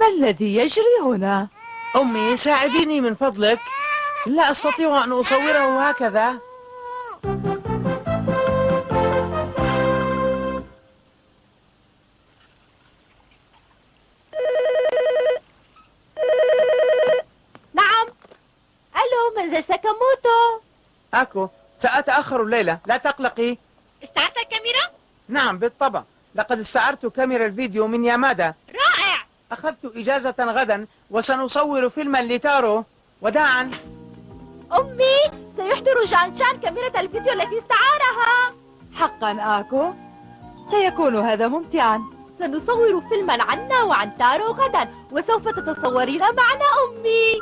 ما الذي يجري هنا؟ أمي ساعديني من فضلك، لا أستطيع أن أصوره هكذا. نعم. ألو، منزل ساكاموتو. أكو، سأتأخر الليلة، لا تقلقي. استعرت الكاميرا؟ نعم بالطبع، لقد استعرت كاميرا الفيديو من يامادا. رائع. أخذت إجازة غدا وسنصور فيلما لتارو. وداعا. أمي، سيحضر جان شان كاميرا الفيديو التي استعارها. حقا آكو؟ سيكون هذا ممتعا. سنصور فيلما عنا وعن تارو غدا، وسوف تتصورين معنا أمي.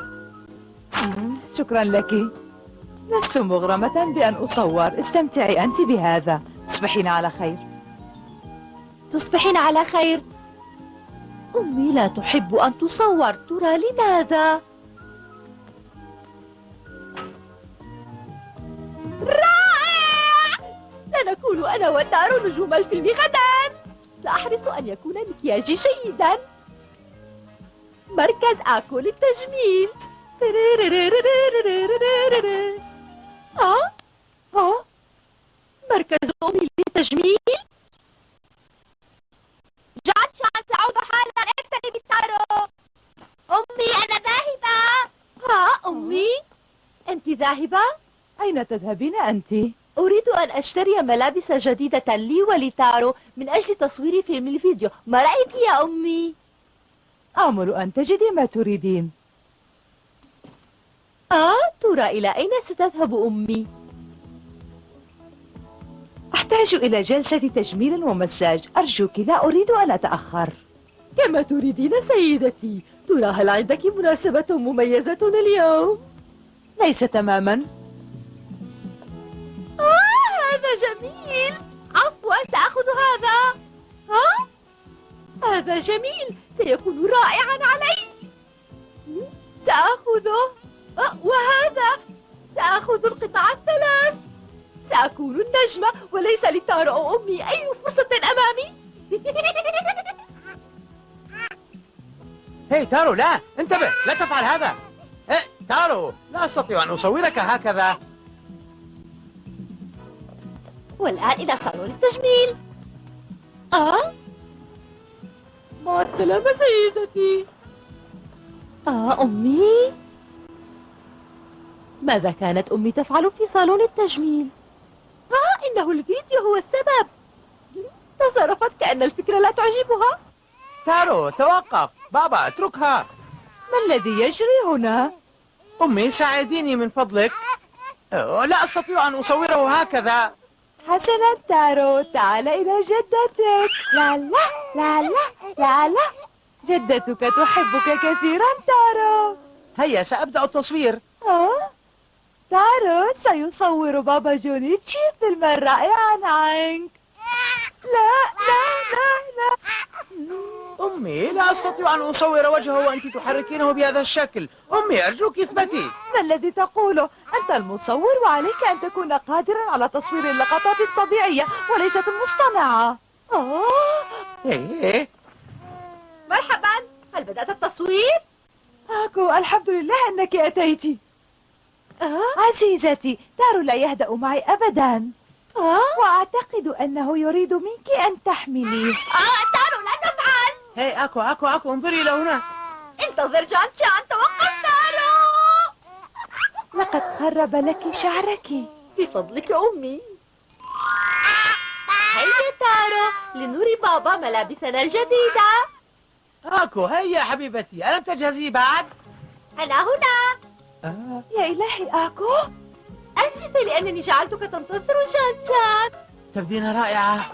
شكرا لك. لست مغرمة بأن أصور. استمتعي أنت بهذا. تصبحين على خير. تصبحين على خير. أمي لا تحب أن تصور، ترى لماذا؟ رائع! سنكون أنا وتارو نجوم الفيلم غدا. سأحرص أن يكون مكياجي جيدا. مركز آكو للتجميل. مركز أمي للتجميل. جان شان سأعود حالا، اقتربي تارو. أمي أنا ذاهبة. أمي أنت ذاهبة؟ أين تذهبين أنت؟ أريد أن أشتري ملابس جديدة لي ولتارو من أجل تصوير فيلم الفيديو. ما رأيك يا أمي؟ آمل أن تجدي ما تريدين. ترى إلى أين ستذهب أمي؟ أحتاج إلى جلسة تجميل ومساج. أرجوك لا أريد أن أتأخر. كما تريدين سيدتي. ترى هل عندك مناسبة مميزة اليوم؟ ليس تماما. هذا جميل. عفوا، سأخذ هذا. هذا جميل، سيكون رائعا علي. سأخذه. وهذا سأخذ القطع الثلاث. سأكون النجمة، وليس لتارو أو أمي أي فرصة أمامي. هي تارو، لا انتبه، لا تفعل هذا. تارو، لا أستطيع أن أصورك هكذا. والآن إلى صالون التجميل. مع السلامة سيدتي. أمي، ماذا كانت أمي تفعل في صالون التجميل؟ إنه الفيديو هو السبب. تصرفت كأن الفكرة لا تعجبها. تارو توقف، بابا اتركها. ما الذي يجري هنا؟ أمي ساعديني من فضلك، لا أستطيع أن أصوره هكذا. حسنا تارو، تعال إلى جدتك. لا لا لا لا لا لا، جدتك تحبك كثيرا تارو. هيا سأبدأ التصوير. تارو، سيصور بابا جونيتشي فيلما رائعا عنك. لا لا لا لا. أمي لا أستطيع أن أصور وجهه وأنت تحركينه بهذا الشكل. أمي أرجوك اثبتي. ما الذي تقوله؟ أنت المصور وعليك أن تكون قادرا على تصوير اللقطات الطبيعية وليست المصطنعة. إيه؟ مرحبا، هل بدأت التصوير؟ آكو، الحمد لله أنك أتيت. عزيزتي، تارو لا يهدأ معي أبدا. وأعتقد أنه يريد منك أن تحمليه. تارو لا تفعل. هي أكو انظري إلى هنا. انتظر جان شان، توقف تارو. لقد خرب لك شعرك. بفضلك أمي. هيا تارو، لنري بابا ملابسنا الجديدة. أكو، هيا حبيبتي، ألم تجهزي بعد؟ أنا هنا. يا إلهي آكو، آسفة لأنني جعلتك تنتظر جان شان. تبدين رائعة.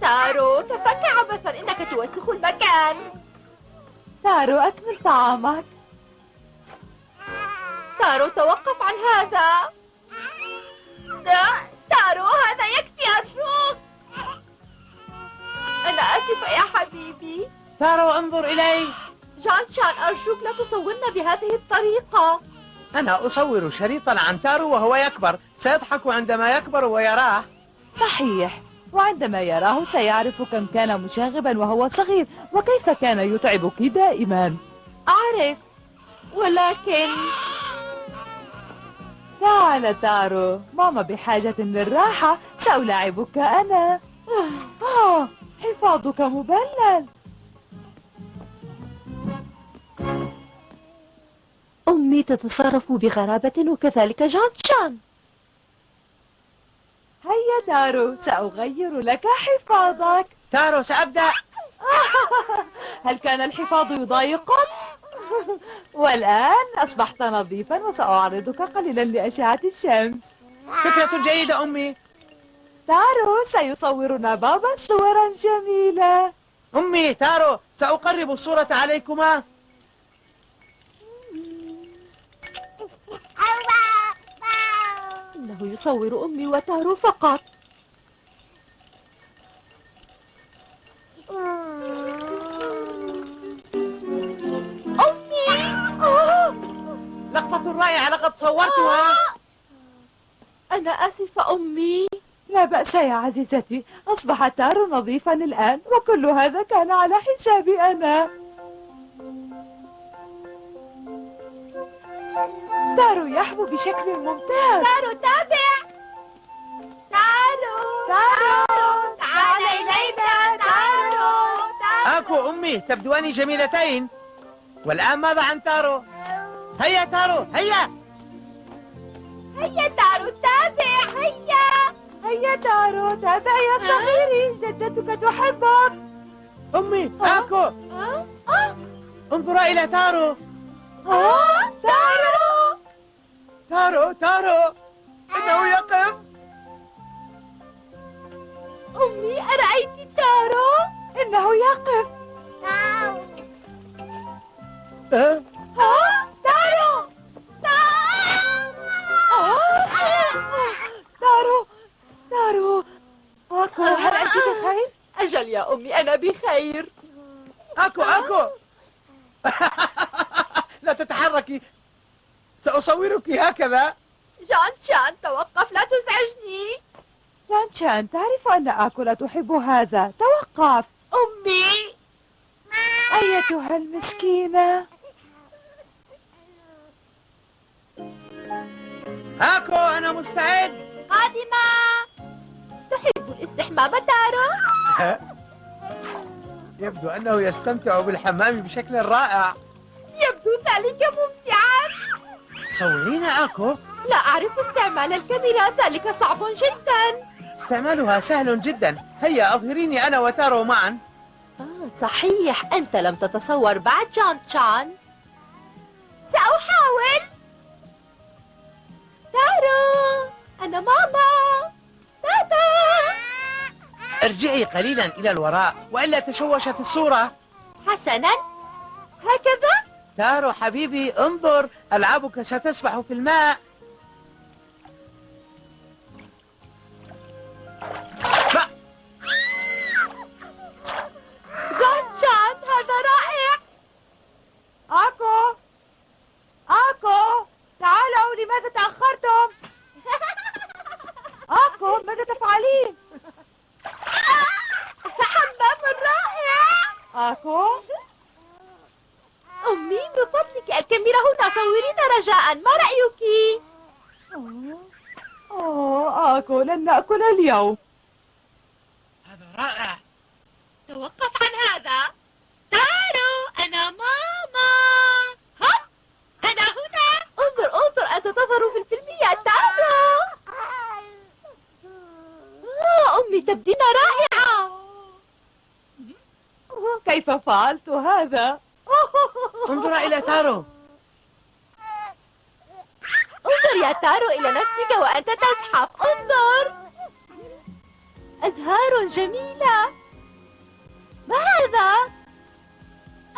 تارو، كفاك عبثا، إنك توسخ المكان. تارو، أكمل طعامك. تارو، توقف عن هذا. تارو، هذا يكفي أرجوك. أنا آسفة يا حبيبي. تارو انظر إلي. جان شان، أرجوك لا تصورنا بهذه الطريقة. أنا أصور شريطا عن تارو وهو يكبر، سيضحك عندما يكبر ويراه. صحيح، وعندما يراه سيعرف كم كان مشاغبا وهو صغير وكيف كان يتعبك دائما. أعرف، ولكن تعال تارو، ماما بحاجة للراحة، سألاعبك أنا. حفاظك مبلل. أمي تتصرف بغرابة وكذلك جان شان. هيا تارو، سأغير لك حفاظك. تارو سأبدأ. هل كان الحفاظ يضايقك؟ والآن أصبحت نظيفا وسأعرضك قليلا لأشعة الشمس. فكرة جيدة أمي. تارو، سيصورنا بابا صورا جميلة. أمي تارو، سأقرب الصورة عليكما. إنه يصور أمي وتارو فقط. أمي! لقطة رائعة، لقد صورتها. أنا آسفة أمي. لا بأس يا عزيزتي، أصبح تارو نظيفا الآن وكل هذا كان على حسابي أنا. تارو يحبو بشكل ممتاز. تارو تابع. تارو تعال إلينا. تارو أكو أمي، تبدوان جميلتين. والآن ماذا عن تارو؟ هيا تارو، هيا. هيا تارو تابع. هيا تارو، تابع يا صغيري، جدتك تحبك. أمي أكو، انظرا إلى تارو. تارو! تارو إنه يقف. أمي أرأيت تارو؟ إنه يقف. تارو! تارو! أكو، هل أنت بخير؟ أجل يا أمي، أنا بخير. أكو لا تتحركي، سأصورك هكذا. جان شان توقف، لا تزعجني. جان شان، تعرف أن أكو لا تحب هذا، توقف. أمي! أيتها المسكينة. أكو، أنا مستعد. قادمة. تحب الاستحمام تارو؟ يبدو أنه يستمتع بالحمام بشكل رائع. يبدو ذلك ممتعا. صورينا أكو. لا أعرف استعمال الكاميرا، ذلك صعب جدا. استعمالها سهل جدا. هيا أظهريني أنا وتارو معا. صحيح، أنت لم تتصور بعد جان شان. سأحاول. تارو، أنا ماما. تاتا. ارجعي قليلا إلى الوراء وإلا تشوشت الصورة. حسنا، هكذا. تارو حبيبي، انظر، ألعابك ستسبح في الماء. جان شان، هذا رائع. أكو، تعالوا، لماذا تأخرتم؟ أكو، ماذا تفعلين؟ حمام رائع. أكو؟ أمي من فضلك، الكاميرا هنا، صورينا رجاء، ما رأيك؟ أكو، لن نأكل اليوم. هذا رائع. توقف عن هذا. تارو، أنا ماما. أنا هنا. انظر، أنت تظهر في الفيلم يا تارو. أمي تبدين رائعة. كيف فعلت هذا؟ انظر إلى تارو. انظر يا تارو إلى نفسك وأنت تزحف. انظر، أزهار جميلة. ما هذا؟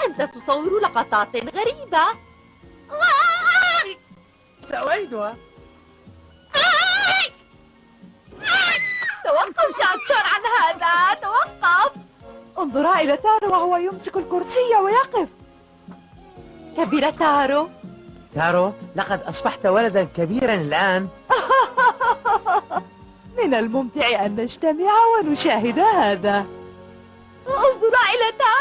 أنت تصور لقطات غريبة. سأعيدها. توقف جان شان عن هذا، توقف. انظرا إلى تارو وهو يمسك الكرسي ويقف. كبيرة تارو. تارو، لقد أصبحت ولدا كبيرا الآن. من الممتع أن نجتمع ونشاهد هذا. انظر إلى تارو.